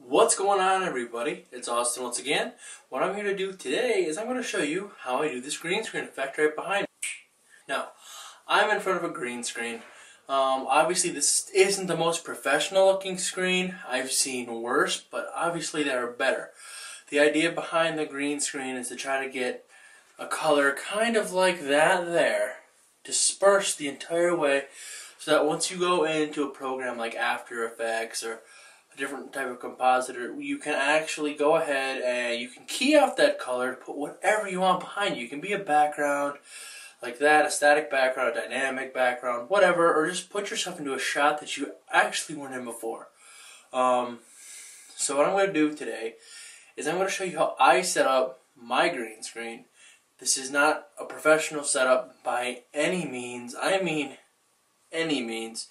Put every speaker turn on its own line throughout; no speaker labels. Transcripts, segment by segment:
What's going on, everybody? It's Austin once again. What I'm here to do today is I'm going to show you how I do this green screen effect right behind me. Now, I'm in front of a green screen. Obviously this isn't the most professional looking screen. I've seen worse, but obviously there are better. The idea behind the green screen is to try to get a color kind of like that there, dispersed the entire way, so that once you go into a program like After Effects or a different type of compositor, you can actually go ahead and you can key out that color to put whatever you want behind you. It can be a background like that, a static background, a dynamic background, whatever, or just put yourself into a shot that you actually weren't in before. So what I'm going to do today is I'm going to show you how I set up my green screen. This is not a professional setup by any means. I mean any means.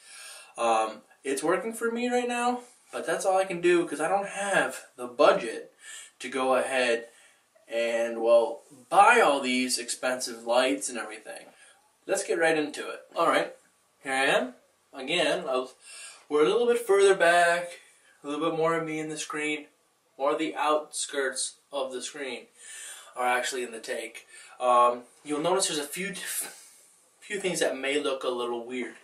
It's working for me right now, but that's all I can do because I don't have the budget to go ahead and, well, buy all these expensive lights and everything. Let's get right into it. Alright, here I am. Again, we're a little bit further back, a little bit more of me in the screen, more the outskirts of the screen are actually in the take. You'll notice there's a few things that may look a little weird.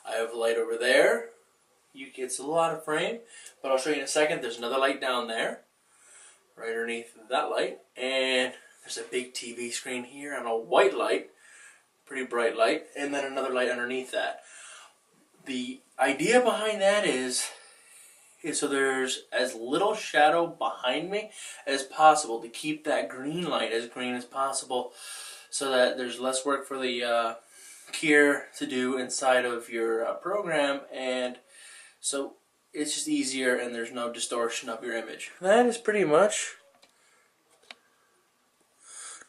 I have a light over there. It's a little out of frame, but I'll show you in a second. There's another light down there, right underneath that light, and there's a big TV screen here on a white light, pretty bright light, and then another light underneath that. The idea behind that is so there's as little shadow behind me as possible to keep that green light as green as possible, so that there's less work for the keyer to do inside of your program, and so it's just easier and there's no distortion of your image. That is pretty much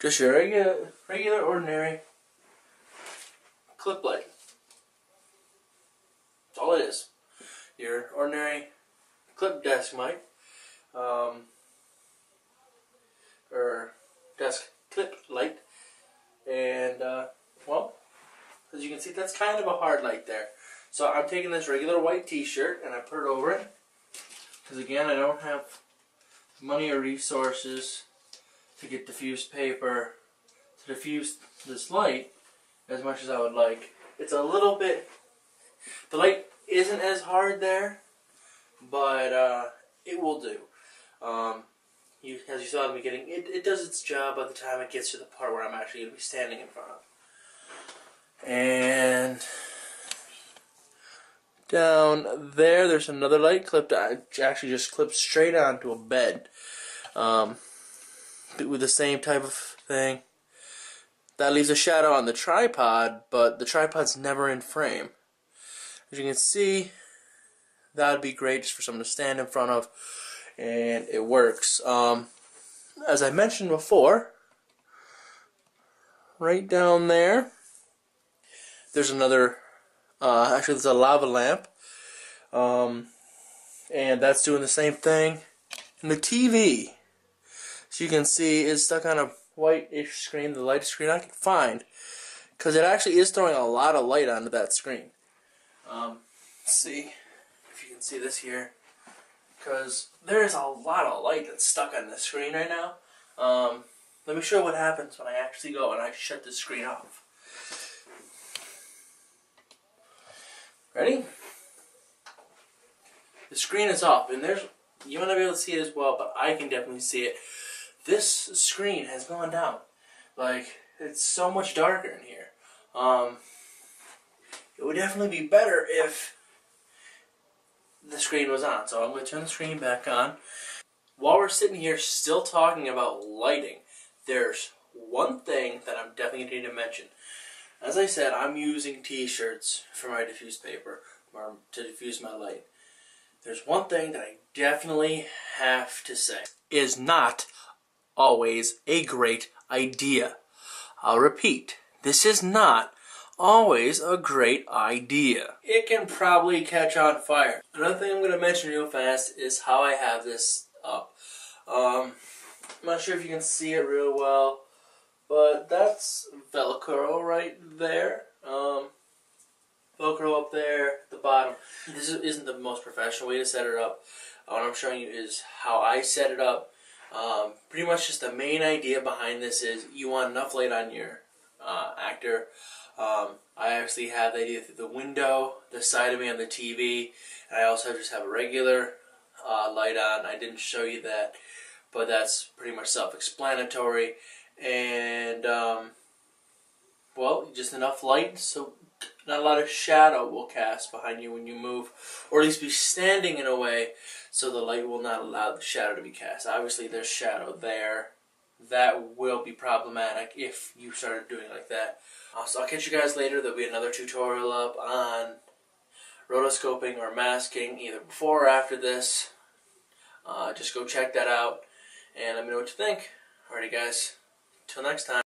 just your regular ordinary clip light. That's all it is. Your ordinary clip desk mic, or desk clip light, and well, as you can see, that's kind of a hard light there. So I'm taking this regular white t-shirt and I put it over it, because again, I don't have money or resources to get diffused paper to diffuse this light as much as I would like. It's a little bit, the light isn't as hard there, but it will do. As you saw at the beginning, it does its job by the time it gets to the part where I'm actually going to be standing in front of. And down there, there's another light clipped. Actually just clipped straight onto a bed, with the same type of thing. That leaves a shadow on the tripod, but the tripod's never in frame. As you can see, that'd be great just for someone to stand in front of, and it works. As I mentioned before, right down there, there's another, actually there's a lava lamp, and that's doing the same thing. And the TV, so you can see, is stuck on a white-ish screen, the lightest screen I can find, because it actually is throwing a lot of light onto that screen. Let's see if you can see this here, because there is a lot of light that's stuck on the screen right now. Let me show you what happens when I actually go and I shut the screen off. Ready? The screen is off, and you might not be able to see it as well, but I can definitely see it. This screen has gone down. Like, it's so much darker in here. It would definitely be better if the screen was on. So I'm going to turn the screen back on. While we're sitting here still talking about lighting, there's one thing that I'm definitely going to need to mention. As I said, I'm using t-shirts for my diffused paper, or to diffuse my light. There's one thing that I definitely have to say. It is not always a great idea. I'll repeat, this is not always a great idea. It can probably catch on fire. Another thing I'm going to mention real fast is how I have this up. I'm not sure if you can see it real well, but that's Velcro right there. Velcro up there at the bottom. This isn't the most professional way to set it up. What I'm showing you is how I set it up. Pretty much just the main idea behind this is you want enough light on your actor. I actually have the idea through the window, the side of me on the TV, and I also just have a regular light on. I didn't show you that, but that's pretty much self-explanatory. And well, just enough light so not a lot of shadow will cast behind you when you move, or at least be standing in a way so the light will not allow the shadow to be cast. Obviously there's shadow there. That will be problematic if you started doing like that. So I'll catch you guys later. There'll be another tutorial up on rotoscoping or masking either before or after this. Just go check that out and let me know what you think. Alrighty guys, till next time.